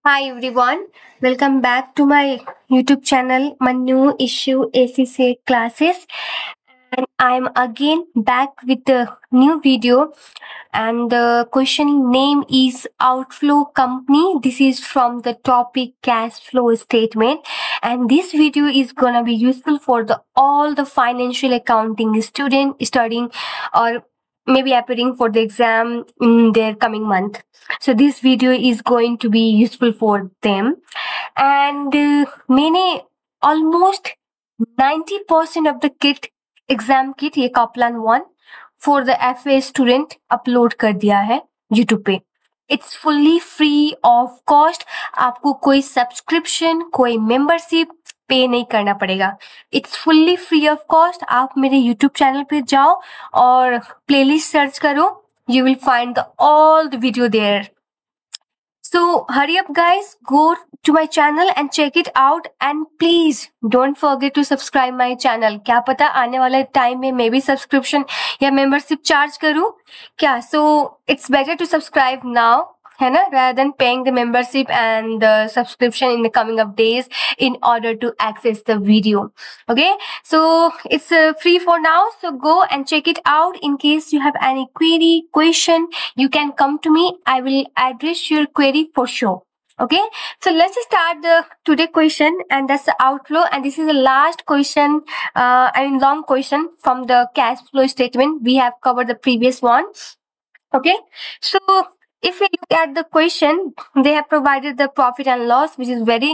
Hi everyone, welcome back to my YouTube channel, my new issue ACCA classes, and I'm again back with a new video. And the question name is Outflow Company. This is from the topic cash flow statement, and this video is gonna be useful for all the financial accounting student studying or maybe appearing for the exam in their coming month. So this video is going to be useful for them. And मैंने almost 90% of the kit exam kit ये Kaplan 1 for the FA student upload कर दिया है YouTube पे. It's fully free of cost. आपको कोई subscription कोई membership pay नहीं करना पड़ेगा. It's fully free of cost. आप मेरे यूट्यूब चैनल पे जाओ और प्लेलिस्ट सर्च करो. You will find all the video there. So hurry up guys, go to my channel and check it out, and please don't forget to subscribe my channel. क्या पता आने वाले time में मैं भी सब्सक्रिप्शन या membership charge करूँ क्या. So it's better to subscribe now, है ना, rather than paying the membership and the subscription in the coming of days in order to access the video. Okay, so it's free for now, so go and check it out. In case you have any query, question, you can come to me. I will address your query for sure. Okay, so let's start the today question, and that's the outflow, and this is the last question, long question from the cash flow statement. We have covered the previous one. Okay, so if we look at the question, they have provided the profit and loss, which is very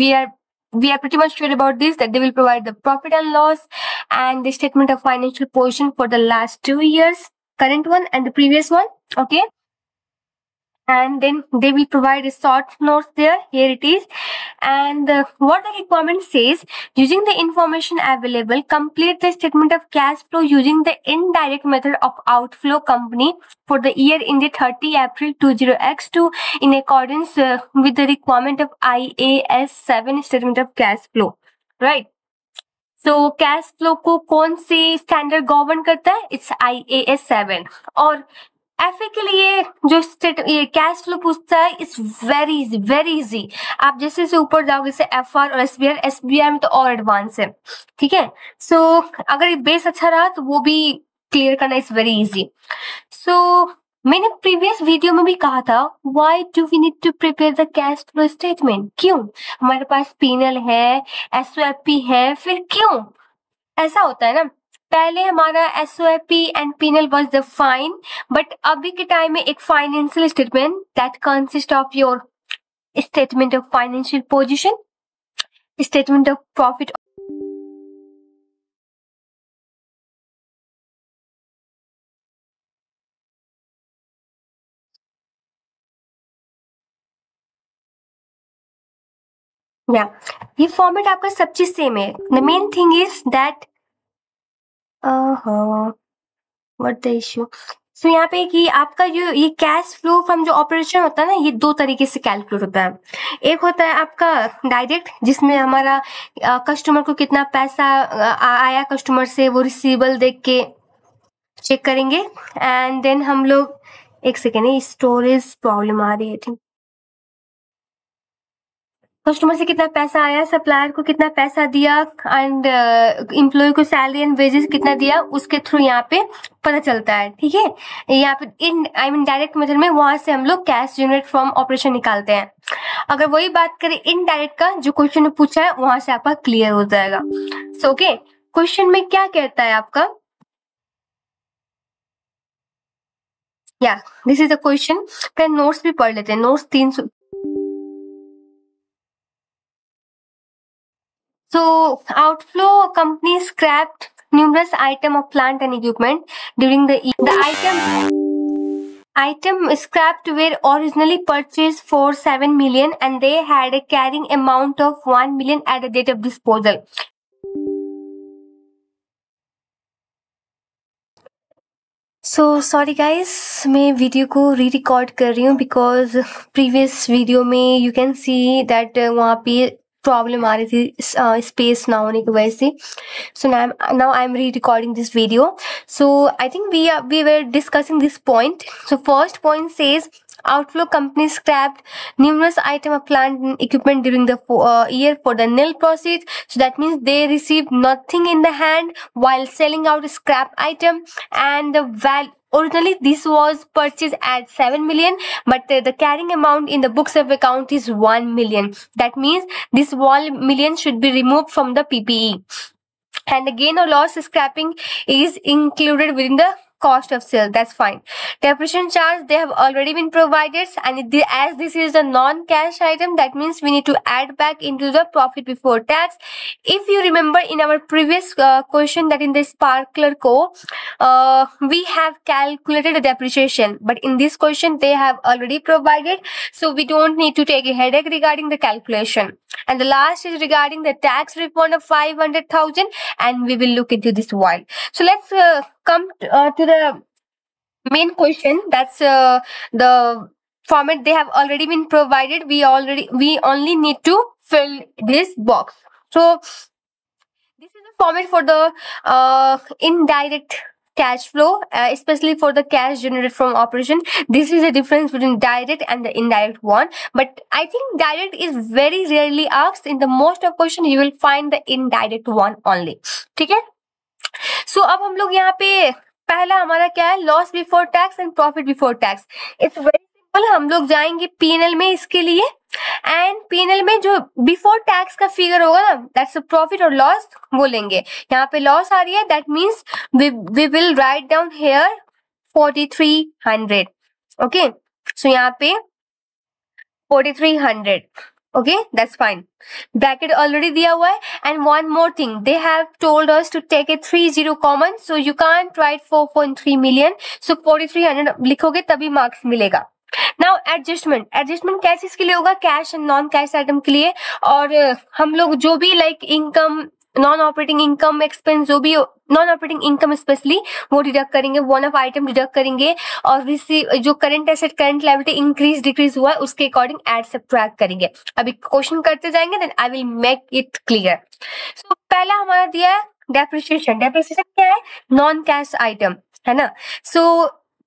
we are pretty much sure about this, that they will provide the profit and loss and the statement of financial position for the last 2 years, current one and the previous one. Okay, and then they will provide a short notes there. Here it is. And what the requirement says: using the information available, complete the statement of cash flow using the indirect method of outflow company for the year ended 30 April 20x2 in accordance with the requirement of IAS 7 statement of cash flow. Right. So cash flow को कौन से standard govern करता है? It's IAS 7. और FA के लिए जो ये कैश फ्लो पूछता है, इट्स वेरी इजी. आप जैसे से ऊपर जाओगे, जैसे FR और SBR में तो और एडवांस है. ठीक है, सो अगर ये बेस अच्छा रहा तो वो भी क्लियर करना इज वेरी इजी. सो मैंने प्रीवियस वीडियो में भी कहा था, why do we need to prepare the cash flow statement. क्यों? हमारे पास पीएनएल है, SOFP है, फिर क्यों ऐसा होता है ना. पहले हमारा SOFP and PNL was the fine, but अभी के टाइम में एक financial statement that consist of your statement of financial position, statement of profit, या ये फॉर्मेट आपका सब चीज सेम है. The main thing is that what the issue. So यहाँ पे कि आपका जो ये कैश फ्लो फ्रॉम जो ऑपरेशन होता है ना, ये दो तरीके से कैलकुलेट होता है. एक होता है आपका डायरेक्ट, जिसमें हमारा कस्टमर को कितना पैसा आया कस्टमर से, वो रिसीवेबल देख के चेक करेंगे. एंड देन हम लोग, एक सेकेंड, स्टोरेज प्रॉब्लम आ रही है. ठीक, कस्टमर से कितना पैसा आया, सप्लायर को कितना पैसा दिया, एंड एम्प्लॉय को सैलरी एंड वेजेस कितना दिया, उसके थ्रू यहाँ पे पता चलता है. ठीक है, यहाँ पे डायरेक्ट मेथड में वहां से हम लोग कैश जनरेट फ्रॉम ऑपरेशन निकालते हैं. अगर वही बात करें इनडायरेक्ट का, जो क्वेश्चन में पूछा है, वहां से आपका क्लियर हो जाएगा. सो ओके, क्वेश्चन में क्या कहता है आपका, या दिस इज द क्वेश्चन. पहले नोट्स भी पढ़ लेते हैं. Notes 300. So outflow company scrapped numerous items of plant and equipment during the year. The item scrapped were originally purchased for 7 million and they had a carrying amount of 1 million at the date of disposal. So sorry guys, मैं video को री-रिकॉर्ड कर रही हूँ because previous video में you can see that वहाँ पे problem आ रही थी स्पेस ना होने की वजह से. So now I am re recording this video. So I think we were discussing this point. So first point says outflow, company scrapped numerous items of plant and equipment during the year for the nil proceeds. So that means they received nothing in the hand while selling out a scrap item, and the value. Originally, this was purchased at 7 million, but the carrying amount in the books of account is 1 million. That means this 1 million should be removed from the PPE. And the gain or loss scrapping is included within the cost of sale. That's fine. Depreciation charge, they have already been provided, and as this is a non-cash item, that means we need to add back into the profit before tax. If you remember in our previous question, that in the Sparkler Co, we have calculated the depreciation, but in this question they have already provided, so we don't need to take a headache regarding the calculation. And the last is regarding the tax refund of 500,000, and we will look into this while. So let's come to the main question. That's the format they have already been provided. We only need to fill this box. So this is the format for the indirect cash flow, especially for the cash generated from operation. This is the difference between direct and the indirect one, but I think direct is very rarely asked. In the most of question you will find the indirect one only. ठीक है? So अब हम लोग यहाँ पे पहला हमारा क्या है, loss before tax and profit before tax. It's very simple. हम लोग जाएंगे पीएनएल में इसके लिए, एंड पीएनएल में जो बिफोर टैक्स का फिगर होगा ना, दैट्स प्रॉफिट और लॉस वो लेंगे. यहाँ पे लॉस आ रही है, that means we will write down here 4300. Okay, so यहाँ पे 4300. Okay, that's fine. Bracket already दिया हुआ है. And one more thing, they have told us to take a 30 common, so you can't write 4.3 million. So 4300 लिखोगे तभी marks मिलेगा. Now adjustment क्या चीज के लिए होगा, cash and non cash item के लिए. और हम लोग जो भी like income, non operating income, expense, जो भी नॉन ऑपरेटिंग इनकम स्पेशली वो डिडक्ट करेंगे, वन ऑफ आइटम डिडक्ट करेंगे, और जो current asset current liability increase decrease हुआ है उसके अकॉर्डिंग एड सब्ट्रैक्ट करेंगे. अभी क्वेश्चन करते जाएंगे, then I will make it clear. So पहला हमारा दिया है डेप्रिसिएशन. डेप्रिसिएशन क्या है, नॉन कैश आइटम है ना. सो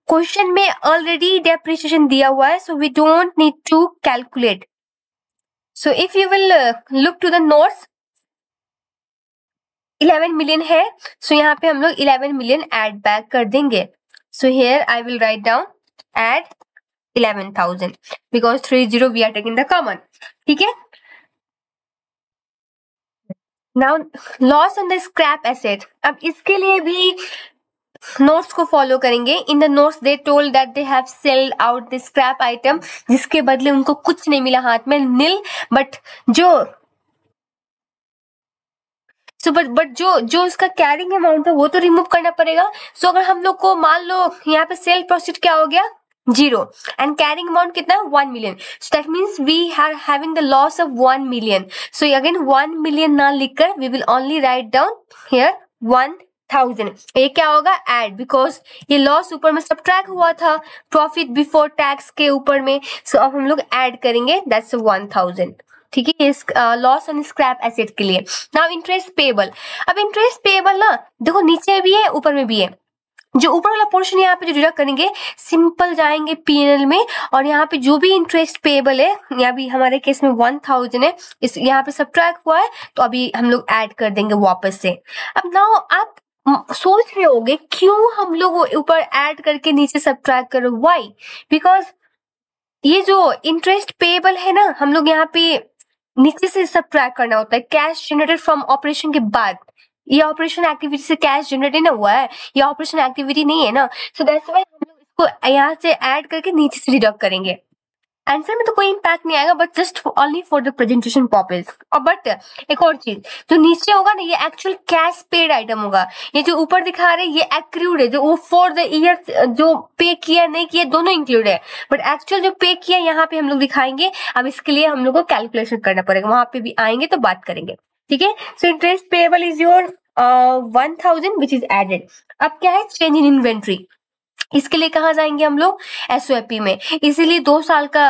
क्वेश्चन में ऑलरेडी डेप्रिसिएशन दिया हुआ है, so we don't need to calculate. So if you will look to the notes, 11 million है, सो यहाँ पे हम लोग 11 मिलियन एड बैक कर देंगे. So here I will write down add 11,000 because 30 we are taking the common. ठीक है. Now loss on the scrap asset. अब इसके लिए भी नोट्स को फॉलो करेंगे. In the notes they told that they have selled out the scrap item, जिसके बदले उनको कुछ नहीं मिला हाथ में, नील. बट जो उसका कैरिंग अमाउंट है वो तो रिमूव करना पड़ेगा. सो अगर हम लोग को मान लो यहाँ पे सेल प्रोसीड क्या हो गया, 0, एंड कैरिंग अमाउंट कितना है, 1 million. So that means we are having the loss of 1 million. So again 1 million ना लिखकर we will only write down here 1000. ये क्या होगा, एड, बिकॉज ये लॉस ऊपर में सब्ट्रैक्ट हुआ था प्रॉफिट बिफोर टैक्स के ऊपर में. सो अब हम लोग ऐड करेंगे, दैट्स 1000. ठीक है, इस लॉस ऑन स्क्रैप एसेट के लिए. Now interest payable. अब इंटरेस्ट पेएबल ना देखो नीचे भी है ऊपर में भी है. जो ऊपर वाला पोर्शन यहाँ पे जो डिडक्ट करेंगे, सिंपल जाएंगे पीएनएल में, और यहाँ पे जो भी इंटरेस्ट पेएबल है, यहाँ भी हमारे केस में 1000 है, इस यहाँ पे सब्ट्रैक्ट हुआ है, तो अभी हम लोग ऐड कर देंगे वापस से. अब नाउ आप सोच रहे होगे क्यों हम लोग ऊपर ऐड करके नीचे सब्ट्रैक्ट करो, व्हाई? बिकॉज ये जो इंटरेस्ट पेएबल है ना, हम लोग यहाँ पे नीचे से सब्ट्रैक्ट करना होता है कैश जनरेटेड फ्रॉम ऑपरेशन के बाद. ये ऑपरेशन एक्टिविटी से कैश जनरेट ना हुआ है, ये ऑपरेशन एक्टिविटी नहीं है ना. सो दैट्स व्हाई हम लोग इसको यहाँ से ऐड करके नीचे से डिडक्ट करेंगे. आंसर में तो कोई इम्पैक्ट नहीं आएगा, but just only for the presentation purpose. और बट एक और चीज, जो नीचे होगा ना, ये एक्चुअल कैश पेड आइटम होगा. ये जो ऊपर दिखा रहे हैं ये एक्रूड है, जो वो फॉर द ईयर जो पे किया नहीं किया दोनों इंक्लूड है, बट एक्चुअल जो पे किया यहाँ पे हम लोग दिखाएंगे. अब इसके लिए हम लोग को कैलकुलेशन करना पड़ेगा, वहां पे भी आएंगे तो बात करेंगे. ठीक है. So interest payable is your 1000 which is added. अब क्या है, चेंज इन इन्वेंट्री. इसके लिए कहाँ जाएंगे हम लोग, एसओपी में. इसीलिए 2 साल का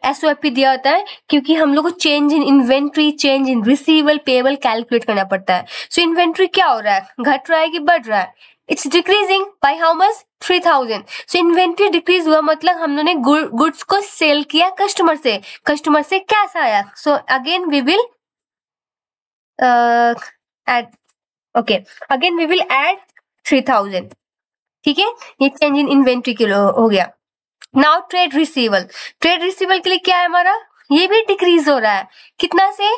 एसओपी दिया होता है, क्योंकि हम लोग को change in inventory, change in receivable, payable calculate करना पड़ता है. सो इन्वेंट्री क्या हो रहा है, घट रहा है कि बढ़ रहा है, it's decreasing by how much 3000। So inventory decrease हुआ मतलब हम लोगों ने गुड्स को सेल किया कस्टमर से कैश आया। So again we will add okay again we will add 3000। ठीक है, ये चेंज इन इन्वेंट्री के लिए हो गया। नाउ ट्रेड रिसीवल के लिए क्या है हमारा, ये भी डिक्रीज हो रहा है कितना से,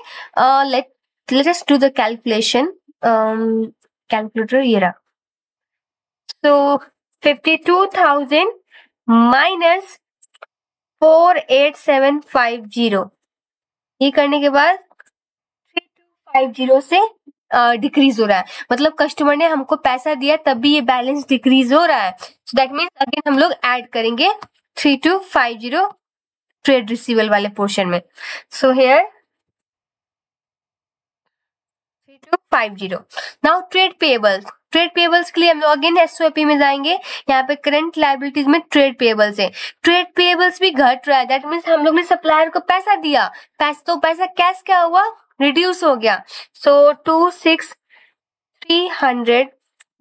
let us do the calculation, calculator ये रहा। सो 52,000 माइनस 48750, ये करने के बाद 3250 से डिक्रीज हो रहा है, मतलब कस्टमर ने हमको पैसा दिया तब भी ये बैलेंस डिक्रीज हो रहा है। सो दैट मीन्स अगेन हम लोग ऐड करेंगे 3250 ट्रेड रिसीवल वाले पोर्शन में। So here 3250। Now trade payables के लिए हम लोग अगेन एसओपी में जाएंगे। यहाँ पे करंट लायबिलिटीज में ट्रेड पेबल्स है, ट्रेड पेबल्स भी घट रहा है। दैट मीन्स हम लोग ने सप्लायर को पैसा दिया, पैसा कैश क्या हुआ, रिड्यूस हो गया। सो 26,300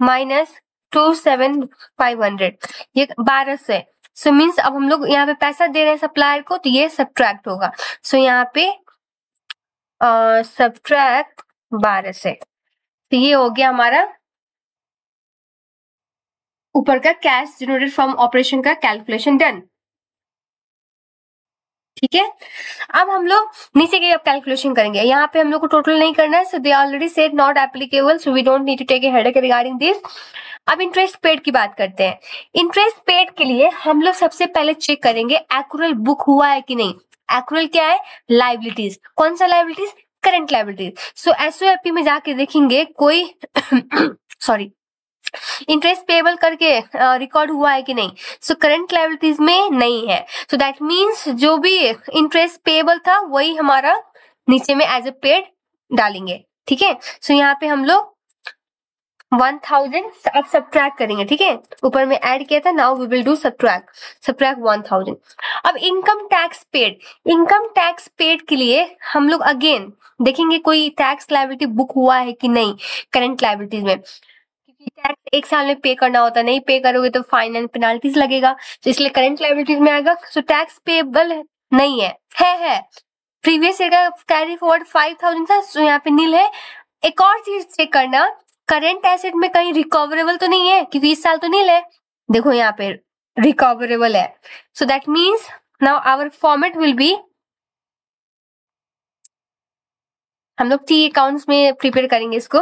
माइनस 27,500, ये 1200 है। सो मीन्स अब हम लोग यहाँ पे पैसा दे रहे हैं सप्लायर को, तो ये सब्ट्रैक्ट होगा। सो यहाँ पे सब्ट्रैक्ट 12 से, तो ये हो गया हमारा ऊपर का कैश जनरेटेड फ्रॉम ऑपरेशन का कैलकुलेशन डन। ठीक है, अब हम लोग नीचे के अब कैलकुलेशन करेंगे। यहाँ पे हम लोग को टोटल नहीं करना है, so they already said not applicable, so we don't need to take a headache regarding this. अब इंटरेस्ट पेड की बात करते हैं। इंटरेस्ट पेड के लिए हम लोग सबसे पहले चेक करेंगे एक्रूअल बुक हुआ है कि नहीं। एक्रूअल क्या है, लायबिलिटीज। कौन सा लायबिलिटीज, करंट लायबिलिटीज। सो एसओपी में जाके देखेंगे कोई सॉरी इंटरेस्ट पेबल करके रिकॉर्ड हुआ है कि नहीं। सो करंट लायबिलिटीज में नहीं है, सो दैट मीन्स जो भी इंटरेस्ट पेबल था वही हमारा नीचे में एज ए पेड डालेंगे। ठीक है, सो यहाँ पे हम लोग 1000 अब सब्ट्रैक्ट करेंगे। ठीक है, ऊपर में ऐड किया था, now we will do subtract 1000। अब इनकम टैक्स पेड के लिए हम लोग अगेन देखेंगे कोई टैक्स लायबिलिटी बुक हुआ है कि नहीं करंट लायबिलिटीज में, क्योंकि टैक्स एक साल में पे करना होता है, नहीं पे करोगे तो फाइन एंड पेनाल्टीज लगेगा, तो इसलिए करंट लायबिलिटीज में आएगा। सो टैक्स पेबल नहीं है प्रीवियस ईयर का कैरी फॉरवर्ड 5000 था, सो यहाँ पे नील है। एक और चीज चेक करना, करंट एसेट में कहीं रिकवरेबल तो नहीं है, क्योंकि इस साल तो नील है, देखो यहाँ पे रिकवरेबल है। So that means now our format will be, हम लोग टी अकाउंट्स में प्रिपेयर करेंगे इसको।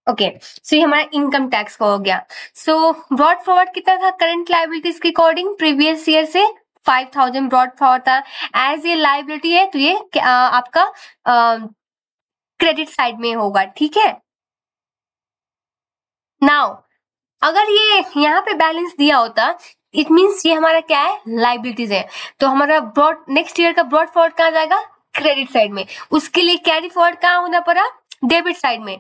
ओके, सो ये हमारा इनकम टैक्स का हो गया। सो ब्रॉड फॉरवर्ड कितना था करंट लायबिलिटीज के अकॉर्डिंग, प्रीवियस ईयर से 5000 ब्रॉड फॉरवर्ड था। एज ये लायबिलिटी है तो ये आपका क्रेडिट साइड में होगा। ठीक है, नाउ अगर ये यहाँ पे बैलेंस दिया होता, इट मीन्स ये हमारा क्या है, लायबिलिटीज है, तो हमारा ब्रॉड नेक्स्ट ईयर का ब्रॉड फॉरवर्ड कहाँ जाएगा, क्रेडिट साइड में। उसके लिए कैरी फॉरवर्ड कहाँ होना पड़ा, डेबिट साइड में।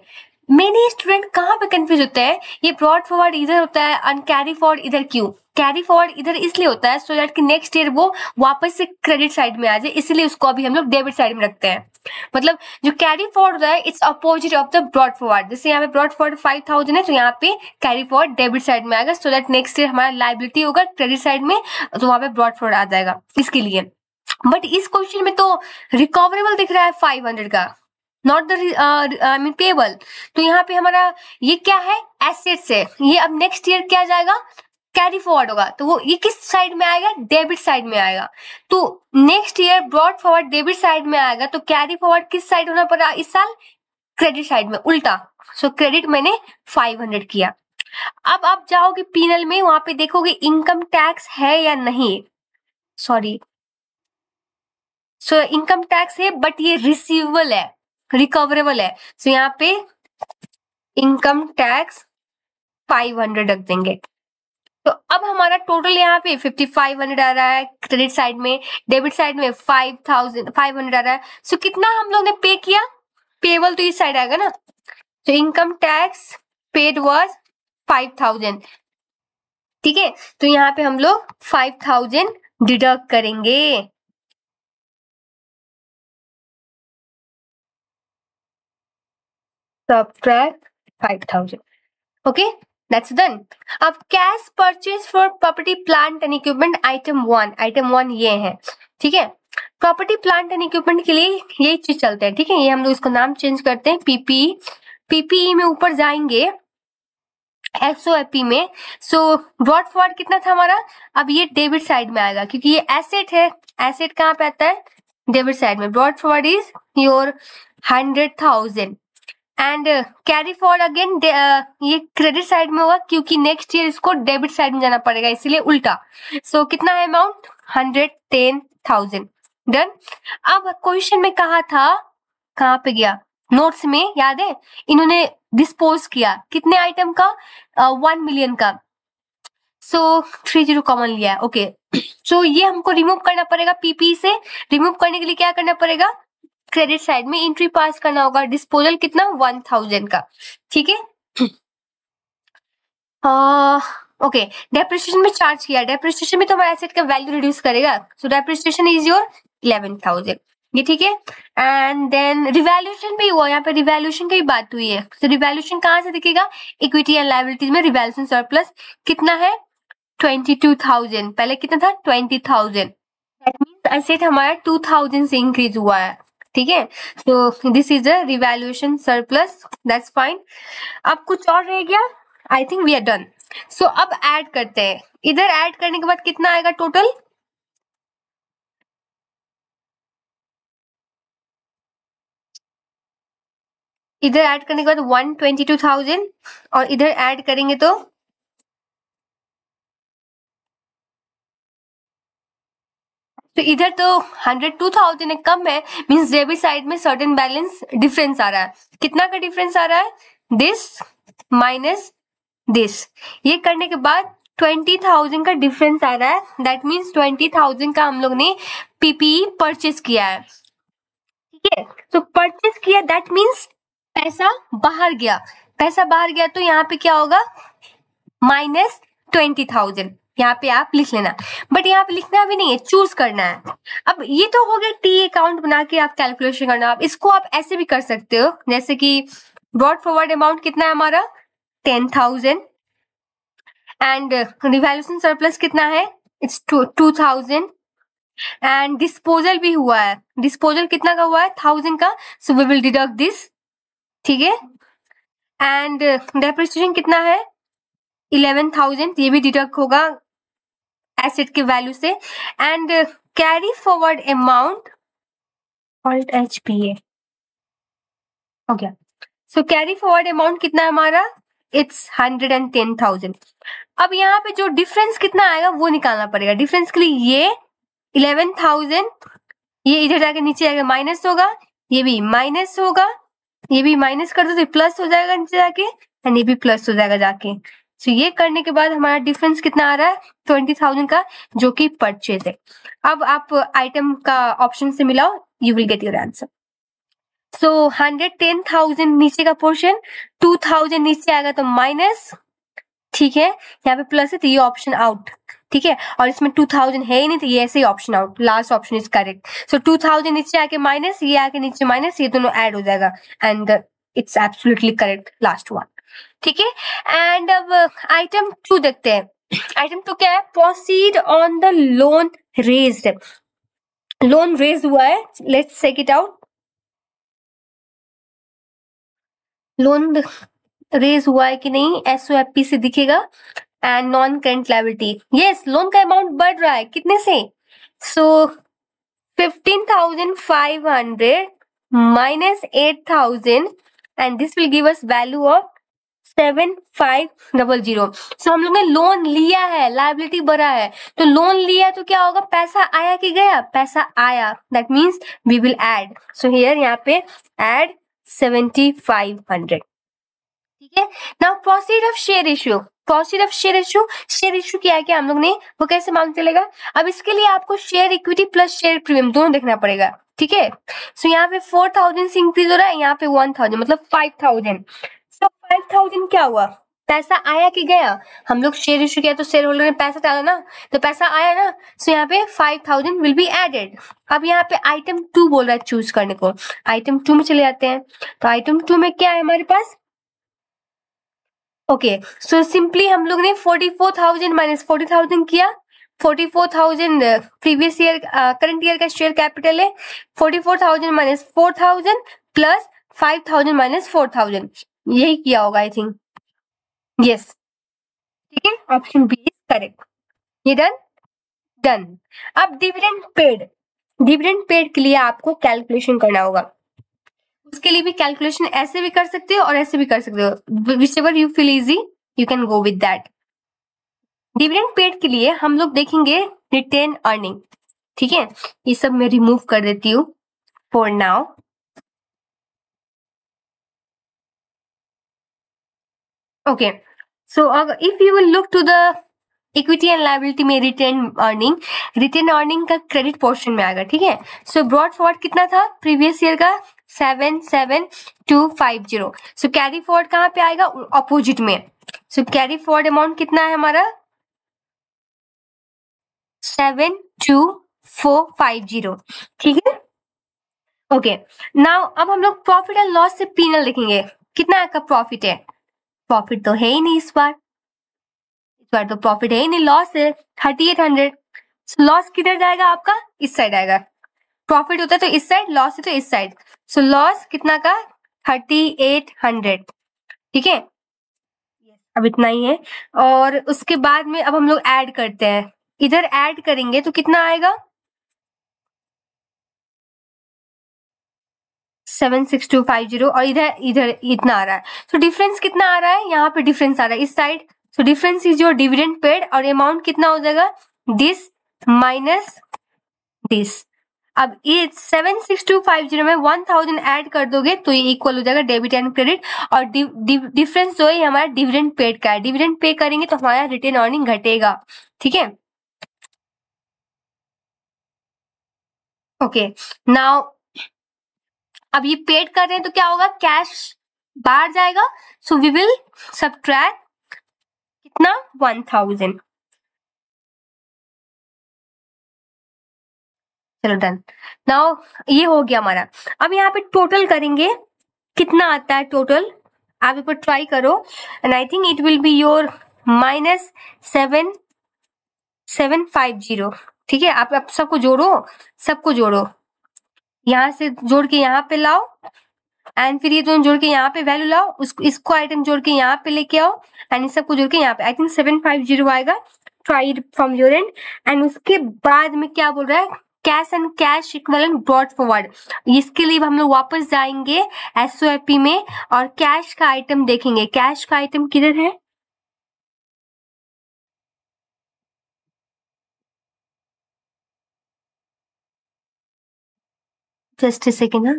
मेनी स्टूडेंट कहाँ पे कंफ्यूज होता है, ये ब्रॉड फॉरवर्ड इधर होता है और कैरी फॉरवर्ड इधर क्यों। कैरी फॉरवर्ड इधर इसलिए होता है सो दैट कि नेक्स्ट ईयर वो वापस से क्रेडिट साइड में आ जाए, इसलिए उसको अभी हम लोग डेबिट साइड में रखते हैं। मतलब जो कैरी फॉरवर्ड होता है it's opposite of the brought forward. जैसे यहाँ पे ब्रॉड फॉरवर्ड 5000 है, तो यहाँ पे कैरी फॉरवर्ड डेबिट साइड में आएगा, सो दैट नेक्स्ट ईयर हमारा लायबिलिटी होगा क्रेडिट साइड में, तो वहां पे ब्रॉड फॉरवर्ड आ जाएगा इसके लिए। बट इस क्वेश्चन में तो रिकवरेबल दिख रहा है 500 का, not the I mean payable. तो यहाँ पे हमारा ये क्या है, एसेट्स है। ये अब नेक्स्ट ईयर क्या जाएगा, कैरी फॉरवर्ड होगा, तो वो ये किस साइड में आएगा, डेबिट साइड में आएगा। तो next year brought forward debit side में आएगा, तो कैरी फॉरवर्ड किस साइड होना पड़ा इस साल, क्रेडिट साइड में, उल्टा। सो क्रेडिट मैंने 500 किया। अब आप जाओगे पीनल में, वहां पे देखोगे इनकम टैक्स है या नहीं, सॉरी, सो इनकम टैक्स है बट ये रिसीवेबल है, रिकवरेबल है। सो यहाँ पे इनकम टैक्स 500 रख देंगे। तो अब हमारा टोटल यहाँ पे 5500 आ रहा है क्रेडिट साइड में, डेबिट साइड में 5500 आ रहा है। सो कितना हम लोग ने पे किया, पेबल तो इस साइड आएगा ना, तो इनकम टैक्स पेड वाज 5000। ठीक है, तो यहाँ पे हम लोग 5000 डिडक्ट करेंगे। subtract 5,000. Okay, that's done. अब cash purchase for property, plant and equipment item 1. item 1 ये है, ठीक है. प्रॉपर्टी प्लांट एंड इक्विपमेंट के लिए यही चीज चलते हैं, ठीक है. ये हम लोग इसको नाम चेंज करते हैं पीपीई. पीपीई में ऊपर जाएंगे एसओएपी में. सो ब्रॉड फॉरवर्ड कितना था हमारा, अब ये डेबिट साइड में आएगा क्योंकि ये एसेट है. एसेट कहाँ पे आता है, डेबिट साइड में. Brought forward is your 100,000 and carry forward again ये क्रेडिट साइड में होगा क्योंकि नेक्स्ट ईयर इसको डेबिट साइड में जाना पड़ेगा, इसीलिए उल्टा. सो कितना है अमाउंट, 110,000. डन. अब क्वेश्चन में कहा था, कहाँ पे गया, नोट्स में याद है, इन्होंने डिस्पोज किया कितने आइटम का, 1 मिलियन का. सो 30 कॉमन लिया है. ओके, सो ये हमको रिमूव करना पड़ेगा पीपी से. रिमूव करने के लिए क्या करना पड़ेगा, क्रेडिट साइड में एंट्री पास करना होगा. डिस्पोजल कितना, 1000 का, ठीक है. ओके, डेप्रिसिएशन में चार्ज किया. डेप्रिसिएशन में तो हमारा एसेट का वैल्यू रिड्यूस करेगा. सो डेप्रिसिएशन इज योर 11,000, ये ठीक है. एंड देन रिवैल्यूएशन भी हुआ, यहाँ पे रिवैल्यूएशन की बात हुई है. तो रिवैल्यूएशन कहाँ से दिखेगा, इक्विटी एंड लायबिलिटीज में रिवैल्यूएशन सरप्लस कितना है, 22,000. पहले कितना था, 20,000. दैट मींस एसेट हमारा 2,000 से इंक्रीज हुआ है, ठीक है. तो this is a revaluation surplus, that's fine. अब कुछ और रह गया, I think we are done. So अब ऐड करते हैं. इधर ऐड करने के बाद कितना आएगा टोटल, इधर ऐड करने के बाद 122,000 और इधर ऐड करेंगे तो इधर तो 102,000 कम है, मींस डेबिट साइड में सर्टेन बैलेंस डिफरेंस आ रहा है. कितना का डिफरेंस आ रहा है, दिस माइनस दिस. ये करने के बाद 20,000 का डिफरेंस आ रहा है. दैट मींस 20,000 का हम लोग ने पीपीई परचेज किया है, ठीक है. तो परचेज किया दैट मींस पैसा बाहर गया. पैसा बाहर गया तो यहाँ पे क्या होगा, -20,000. यहाँ पे आप लिख लेना, बट यहाँ पे लिखना भी नहीं है, चूज करना है. अब ये तो हो गया टी अकाउंट बना के आप कैलकुलेशन करना. आप इसको आप ऐसे भी कर सकते हो, जैसे कि ब्रॉड फॉरवर्ड अमाउंट कितना है हमारा, 10,000 एंड रिवैल्यूएशन सरप्लस कितना है, इट्स 2,000 एंड डिस्पोजल भी हुआ है. डिस्पोजल कितना का हुआ है, 1,000 का. So we will deduct this, ठीक है. एंड डेप्रिसिएशन कितना है, 11,000, ये भी डिडक्ट होगा एसेट के वैल्यू से. And carry forward amount alt HPA हो गया. सो कैरी फॉरवर्ड अमाउंट कितना है हमारा, इट्स 110,000. अब यहाँ पे जो डिफरेंस कितना आएगा वो निकालना पड़ेगा. डिफरेंस के लिए ये 11,000 ये इधर जाके नीचे आएगा, माइनस होगा, ये भी माइनस होगा, ये भी माइनस कर दो तो प्लस हो जाएगा नीचे जाके, एंड ये भी प्लस हो जाएगा जाके. सो ये करने के बाद हमारा डिफरेंस कितना आ रहा है, 20,000 का, जो कि परचेज है. अब आप आइटम का ऑप्शन से मिलाओ, you will get your answer. So 110,000 नीचे का पोर्शन, 2,000 नीचे आएगा तो माइनस, ठीक है. यहाँ पे प्लस है तो ये ऑप्शन आउट, ठीक है. और इसमें 2,000 है ही नहीं तो ये ऐसे ही option out. Last option is correct. So 2,000 नीचे आके माइनस, ये आके नीचे माइनस, ये दोनों ऐड हो जाएगा and it's absolutely correct, last one, ठीक है. एंड अब आइटम 2 देखते हैं. आइटम 2 क्या है, proceed on the loan raised. Loan raise हुआ है, let's check it out. Loan raise हुआ है कि नहीं, एसओएफपी से दिखेगा. And non current liability, yes, loan का अमाउंट बढ़ रहा है कितने से, सो 15,500 minus 8,000 and this will give us value of 7,500. सो हम लोग ने लोन लिया है, लायबिलिटी बढ़ा है, तो लोन लिया तो क्या होगा, पैसा आया कि गया, पैसा आया. That means we will add. So here यहाँ पे ऐड 7,500, ठीक है. Now proceed of share issue. Proceed of share issue, share issue किया है क्या हम लोग ने, वो कैसे मालूम चलेगा. अब इसके लिए आपको share equity plus share premium दोनों देखना पड़ेगा, ठीक है. सो यहाँ पे 4,000 से इंक्रीज हो रहा है, यहाँ पे 1,000 मतलब 5,000. सो 5,000 क्या हुआ, पैसा आया कि गया? हम लोग शेयर इशू किया तो शेयर होल्डर ने पैसा डाला ना, तो पैसा आया ना, सो यहाँ पे 5000 विल बी एडेड। अब यहाँ पे आइटम 2 बोल रहा है चूज करने को, आइटम 2 में चले जाते हैं। तो आइटम 2 में क्या है हमारे पास? ओके, सो सिंपली हम लोग ने 44,000 माइनस 40,000 किया। 44,000 प्रीवियस ईयर करंट ईयर का शेयर कैपिटल है। 44,000 माइनस 4,000 प्लस 5,000 माइनस 4,000, यही किया होगा आई थिंक। यस, ठीक है, ऑप्शन बी इज करेक्ट। ये डन डन। अब डिविडेंड पेड, डिविडेंड पेड के लिए आपको कैलकुलेशन करना होगा। उसके लिए भी कैलकुलेशन ऐसे भी कर सकते हो और ऐसे भी कर सकते हो, whichever you feel easy you can go with that। Dividend paid के लिए हम लोग देखेंगे रिटेन अर्निंग, ठीक है, ये सब मैं रिमूव कर देती हूँ for now. Okay, so if you will look to the equity and liability में रिटेन अर्निंग का क्रेडिट पोर्शन में आएगा, ठीक है। सो ब्रॉड फॉरवर्ड कितना था प्रीवियस ईयर का? 77250। सो कैरी फॉरवर्ड कहाँ पे आएगा? ऑपोजिट में। सो कैरी फॉरवर्ड अमाउंट कितना है हमारा? 72450, ठीक है। ओके, नाउ अब हम लोग प्रॉफिट एंड लॉस से P&L देखेंगे। कितना का प्रॉफिट है? प्रॉफिट तो है ही नहीं इस बार तो प्रॉफिट है ही नहीं, लॉस है 3800। लॉस किधर जाएगा आपका? इस साइड आएगा। प्रॉफिट होता है तो इस साइड, लॉस है तो इस साइड। सो लॉस कितना का? 3800, ठीक है। अब इतना ही है। और उसके बाद में अब हम लोग ऐड करते हैं, इधर ऐड करेंगे तो कितना आएगा? 76250 और इधर इतना आ रहा है। तो डिफरेंस कितना आ रहा है? यहाँ पे डिफरेंस आ रहा है इस side. So difference is your dividend paid और अमाउंट कितना हो जाएगा? This minus this. अब ये 76250 में 1000 ऐड कर दोगे तो ये इक्वल हो जाएगा डेबिट एंड क्रेडिट। और डिफरेंस जो है हमारा डिविडेंड पेड का है। डिविडेंड पे करेंगे तो हमारा रिटेन अर्निंग घटेगा, ठीक है। ओके, नाउ अब ये पेड कर रहे हैं तो क्या होगा? कैश बाहर जाएगा। सो वी विल सबट्रैक्ट कितना? 1000। चलो डन। नाउ ये हो गया हमारा। अब यहाँ पे टोटल करेंगे, कितना आता है टोटल? आप एक बार ट्राई करो and I think it will be your -7750, ठीक है। आप सबको जोड़ो, यहाँ से जोड़ के यहाँ पे लाओ एंड फिर ये दोनों जोड़ के यहाँ पे वैल्यू लाओ, इसको आइटम जोड़ के यहाँ पे लेके आओ एंड इस सबको जोड़ के यहाँ पे। आई थिंक 750 आएगा। Try it from your and. And उसके बाद में क्या बोल रहा है? Cash and cash equivalent brought forward. इसके लिए हम लोग वापस जाएंगे SOFP में और कैश का आइटम देखेंगे। कैश का आइटम किधर है? Just a second. हाँ,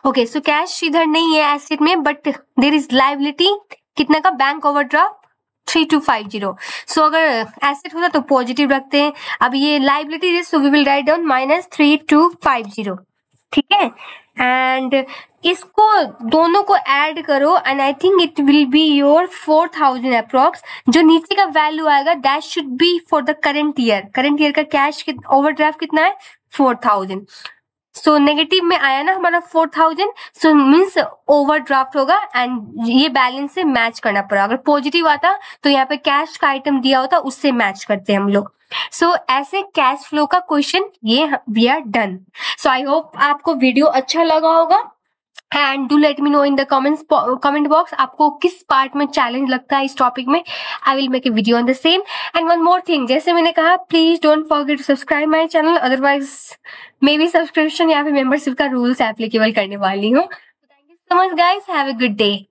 ओके, सो कैश इधर नहीं है एसेट में, बट देयर इज लायबिलिटी कितना का? Bank overdraft 3250। सो अगर एसेट होता तो पॉजिटिव रखते हैं। अब ये लायबिलिटी है, so we will write down -3250, ठीक है। एंड इसको दोनों को ऐड करो and I think it will be your 4000 approx. जो नीचे का वैल्यू आएगा that should be for the current year. Current year का कैश ओवरड्राफ्ट कितना है? 4000। सो नेगेटिव में आया ना हमारा 4000, सो मीन्स ओवरड्राफ्ट होगा एंड ये बैलेंस से मैच करना पड़ा। अगर पॉजिटिव आता तो यहाँ पे कैश का आइटम दिया होता, उससे मैच करते हैं हम लोग। सो ऐसे कैश फ्लो का क्वेश्चन ये we are done. So I hope आपको वीडियो अच्छा लगा होगा and do let me know in the comment box आपको किस पार्ट में चैलेंज लगता है इस टॉपिक में। I will make a video on the same. And one more thing, जैसे मैंने कहा, please don't forget to subscribe my channel, otherwise may be subscription या फिर मेंबरशिप का रूल्स एप्लीकेबल करने वाली हूँ। Thank you so much guys, have a good day.